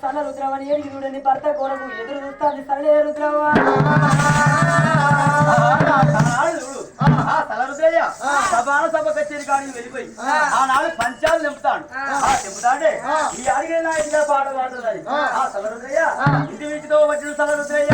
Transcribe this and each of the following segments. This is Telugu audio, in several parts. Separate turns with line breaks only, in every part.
సల్ల రుద్రవని ఏడికి చూడని భర్త కొరకు ఎదురు చూస్తాంది సరళే రుద్రవ
సభాన సభ కచేరి కానీ వెళ్ళిపోయి ఆనాడు పంచాలు నింపుతాడు చెబుతాడే ఈ అడిగిన ఇంట్లో పాట పాడుతుంది ఆ సలరుద్రయ్య ఇంటి వీటితో వచ్చిన సలరుద్రయ్య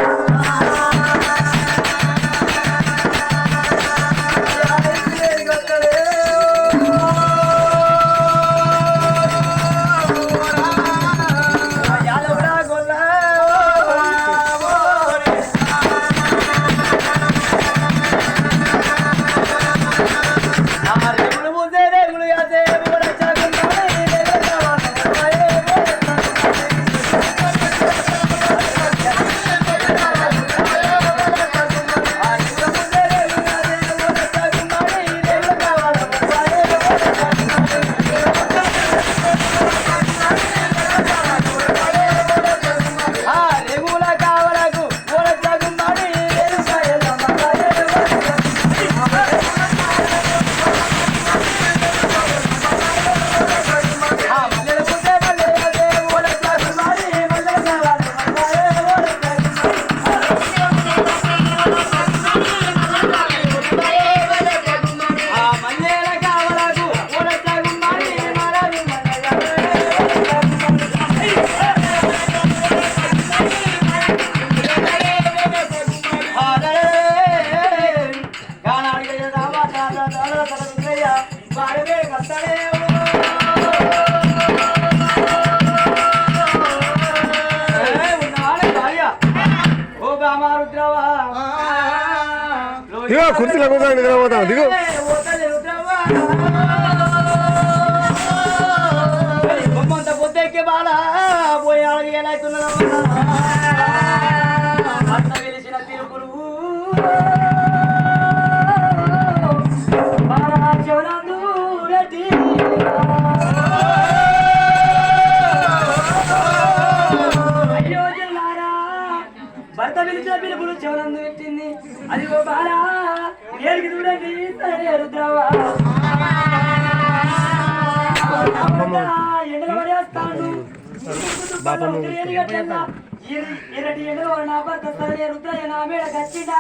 కుర్చీలో కూర్చొని నిద్రపోతాం దిగు
బొమ్మంత పొద్దెక్కి బాలా పోయి అడిగి ఎలా అవుతున్నా వెలిసిన తిరుగులు
భర్త పిలిచిన పిలుపులు చెవనందు పెట్టింది అది ఓ బాలా ఏడికి చూడండి సరే రుద్రవా ఎండలు పడేస్తాడు ఎరటి ఎండలు నా భర్త సరే రుద్రయ్య నా మేడ కచ్చిడా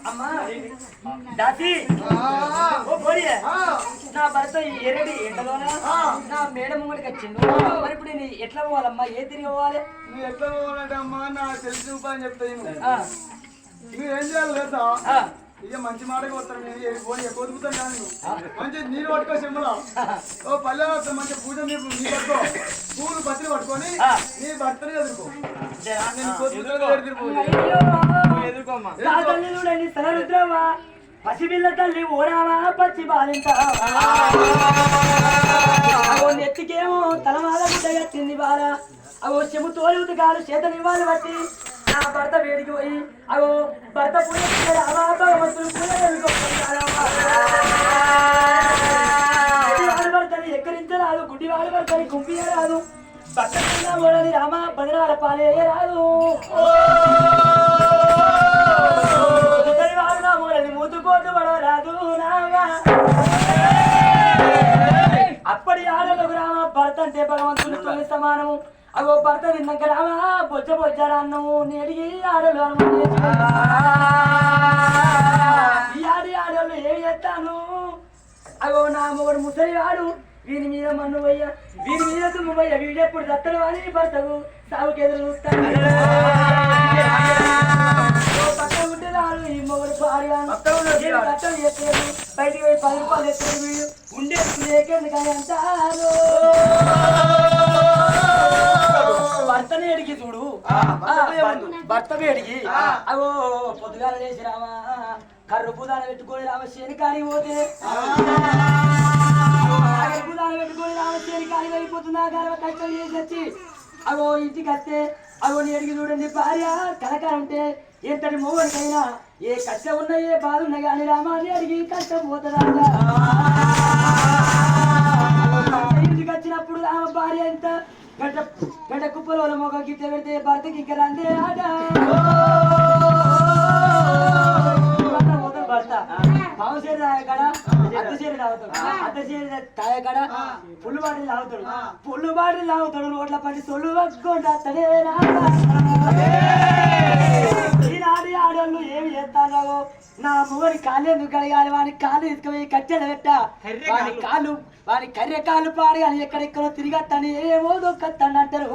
అమ్మా దాసి నా భర్త ఎరడి ఎండలోనా నా మేడ ముంగడికి వచ్చిండు మరి ఇప్పుడు నేను ఎట్లా పోవాలమ్మా ఏ తిరిగి పోవాలి
నువ్వు ఎట్లా పోవాలంటే అమ్మా నాకు తెలిసిన ఉపాయం చెప్తాను నువ్వు ఏం చేయాలి తెలుసా ఇక మంచి మాటకి వస్తాను నేను పోనీ కొదుకుతాను కానీ మంచి నీళ్ళు పట్టుకో చెమ్మలో ఓ పల్లె మంచి పూజ నీ పట్టుకో పూలు బట్టలు పట్టుకొని నీ భర్తని ఎదుర్కో
చూడండి సరరుద్రమా పసిపిల్ల తల్లి ఓరావా పచ్చి బాలింత నెత్తికేమో తలమాల గుడ్డ కట్టింది బాల అవో చెము తోలి ఉతకాలు చేతనివ్వాలి బట్టి నా భర్త వేడికి పోయి అవో భర్త పూజ భగవంతుడు పూజ వాడి భర్తని ఎక్కరించరాదు గుడ్డి వాడి భర్తని కుంపియరాదు పక్కన ఓడని రామ బదనాల పాలే రాదు మూతుకోటు పడరాదు అప్పటి ఆడలకు రామ భర్త అంటే భగవంతునితో సమానము అగో భర్త తిన్నాక రామ బొజ్జ బొజ్జరా అన్నము నేడిగి ఆడలు ఈ ఆడోళ్ళు ఏమి చేస్తాను అగో నా మొగడు ముసలివాడు వీని మీద మన్ను పోయ్య వీని మీద తుమ్ము పోయ్య వీడెప్పుడు దత్తడు అని భర్తకు సాగుకి ఎదురు చూస్తాను పక్కన ఉంటే రాదు ఈ మొగడు పాడుగాను కట్టం చేస్తాడు బయటికి పోయి 10 రూపాయలు ఎత్తాడు వీడు ఉండే లేకండి కానీ అంటారు భర్తనే అడిగి చూడు భర్త వేడికి అగో పొద్దుగాల లేచి రామా కర్రు పూదాన పెట్టుకొని రామశ్రేణి కాని పోతే పూదాన పెట్టుకొని రామశ్రేణి కాని అయిపోతుంది ఆ గర్వ కష్టం చేసి వచ్చి అగో ఇంటికి వస్తే అగో నీ అడిగి చూడండి భార్య కనక అంటే ఎంతటి మొగడికైనా ఏ కష్టం ఉన్నా ఏ బాధ ఉన్నా కానీ రామాన్ని అడిగి కష్టం పోతుందా ఇంటికి వచ్చినప్పుడు రామ భార్య ఎంత గడ్డ కుప్పల వాళ్ళ మొగ గిట్ట పెడితే భర్తకి ఇంకా రందే ఆట భర్త పావుసేరు కదా అత్తచేరి తాగుతాడు అత్తచేరి తాగకాడ పుల్లు బాటిల్ తాగుతాడు పుల్లు బాటిల్ తాగుతాడు రోడ్ల పడి సొల్లు పట్టుకుంటే ఈనాడు ఆడోళ్ళు ఏమి చేస్తారో నా మొగడి కాళ్ళు ఎందుకు కడగాలి వాడి కాళ్ళు తీసుకుపోయి కట్టెలు పెట్ట వాడి కర్రె కాళ్ళు పాడి అని ఎక్కడెక్కడో తిరిగత్తాను ఏమో దొక్కత్తాను అంటారు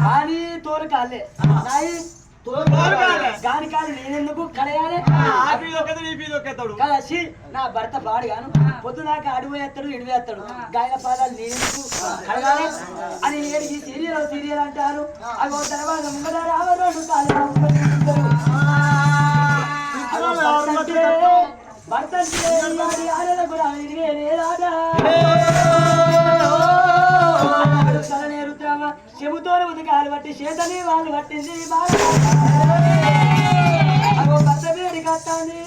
కానీ తోలు కాళ్ళే గాని కాదు నేనెందుకు కడగాలి కలసి నా భర్త పాడుగాను పొద్దునాక అడుగు వేస్తాడు ఇడుగు వేస్తాడు గాయన పాదాలు నేనెందుకు కడగాలి అని ఏడికి సీరియల్ అంటారు అవి తర్వాత ముంగడ రావరోడు భర్త కూడా నేరుతామా చెబుతోనే ఉదకాలు పట్టి చేతని వాళ్ళు పట్టింది అగో భర్త వేడి కట్టాలి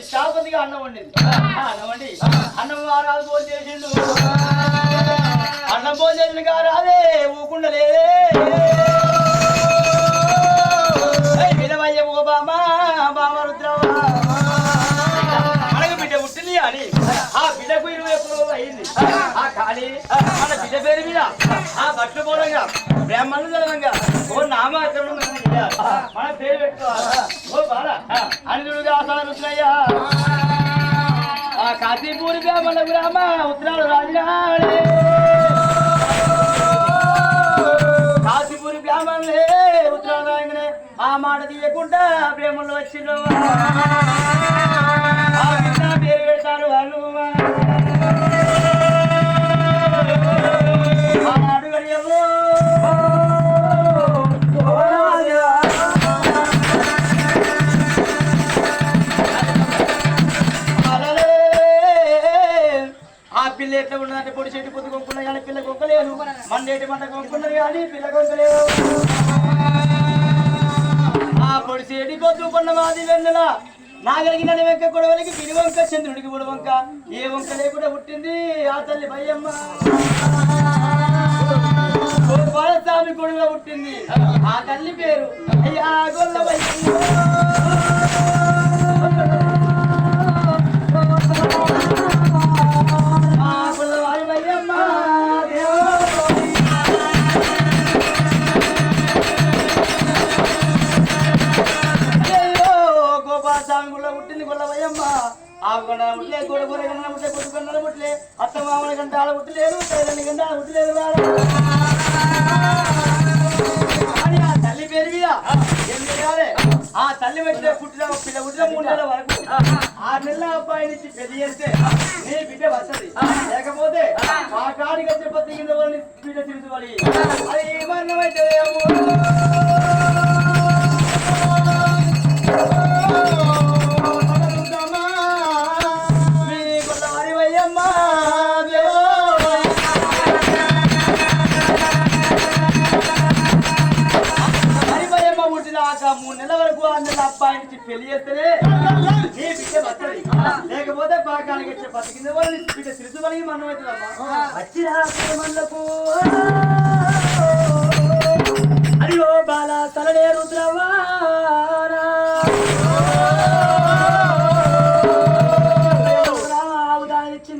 శాపతిగా అన్నం వండింది అన్నం వారాలు భోజనం చేసిండు అన్నం భోజనం కారాదే ఊకుండలేదే వినవయ్య ఓ బామ రుద్రవా మనకు బిడ్డ పుట్టింది అని ఆ బిడ్డకు 20 ఎప్పుడు అయింది ఆ ఖాళీ మన బిడ్డ పేరు మీద ఆ బట్టలు పోలంగా బ్రాహ్మణులు జనంగా ఓ నామాకరణం మన పేరు పెట్టుకోవాలి ఓ బాల అనుడుగా రుద్రయ్యా ఆ కాశీపూరి బ్రాహ్మణ గ్రామ ఉత్తరాలు రాజునాడే కాశీపూరి బ్రాహ్మణులే ఉత్తరాలు రాయగానే ఆ మాట తీయకుండా బ్రాహ్మణులు వచ్చిండ్రు ఆ విన్నా పేరు పెడతారు వాళ్ళు ఆనాడు గడియల్లో పిల్ల ఎట్లా ఉన్నదంటే పొడి చెట్టు పొద్దు కొనుక్కున్నది కానీ పిల్ల కొక్కలేదు మండేటి మంట కొనుక్కున్నది కానీ పిల్ల కొక్కలేదు ఆ పొడి చెడి పొద్దు కొన్న మాది వెన్నెల నాగలిగిన వెంక కొడవలికి విడివంక చంద్రుడికి బుడవంక ఏ వంక లేకుండా పుట్టింది ఆ తల్లి భయమ్మ బాలస్వామి కొడుగా పుట్టింది ఆ తల్లి పేరు అయ్యా గొల్ల భయమ్మ గొల్లవారి భయమ్మ గోపాలస్వామి గుళ్ళ పుట్టింది గొల్లవయ్యమ్మ ఆ కొండ ముట్లే గోడ గోర గంట ముట్లే కొద్ది కొండల ముట్లే అత్త మామల గంట ఆడ పుట్టలేదు తల్లి గంట ఆడ పుట్టలేదు కానీ ఆ తల్లి పేరు మీద ఏం చేయాలి ఆ తల్లి పెట్టిన పుట్టిన పిల్ల పుట్టిన 3 నెలల వరకు 6 నెలల అబ్బాయి నుంచి పెళ్లి చేస్తే నీ బిడ్డ వస్తుంది లేకపోతే ఆ కాడికి వచ్చే పత్తి కింద వాళ్ళని బిడ్డ తిరుగుతుంది అది ఏమన్నమైతే పుట్టినాక 3 నెలల వరకు 6 నెలల అబ్బాయి నుంచి పెళ్లి చేస్తేనే నీ బిడ్డ వస్తుంది లేకపోతే పాకానికి వచ్చే పత్తి కింద వాళ్ళని బిడ్డ తిరుగుతుంది మనం అవుతుందమ్మా
వచ్చిన ప్రేమలకు అయ్యో బాల తలనే రుద్రవ్వ